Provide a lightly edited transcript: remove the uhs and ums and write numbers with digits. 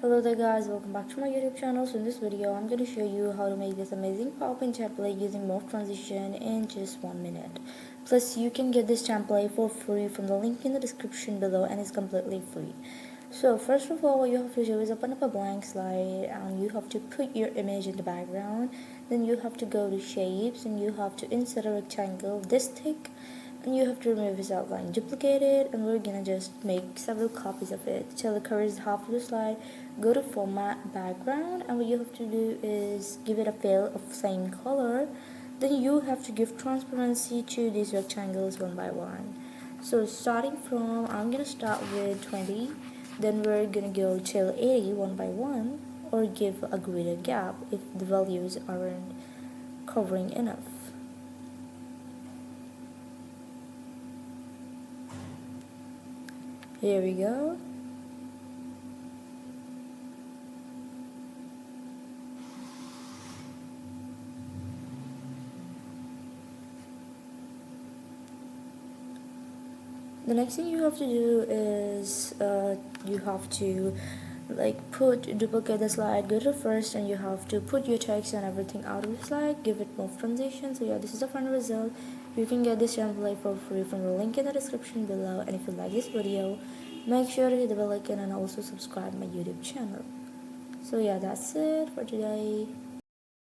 Hello there guys, welcome back to my YouTube channel. So in this video I'm going to show you how to make this amazing PowerPoint template using morph transition in just 1 minute. Plus you can get this template for free from the link in the description below, and it's completely free. So first of all, what you have to do is open up a blank slide and you have to put your image in the background. Then you have to go to shapes and you have to insert a rectangle this thick, and you have to remove this outline, duplicate it, and we're gonna just make several copies of it till it covers half of the slide. Go to format background, and what you have to do is give it a fill of same color. Then you have to give transparency to these rectangles one by one. So starting from, I'm gonna start with 20, then we're gonna go till 80 one by one, or give a greater gap if the values aren't covering enough. Here we go. The next thing you have to do is you have to duplicate the slide, go to first, and you have to put your text and everything out of the slide, give it morph transition. So yeah, this is the final result. You can get this template for free from the link in the description below, and if you like this video, make sure to hit the bell icon and also subscribe my YouTube channel. So yeah, that's it for today.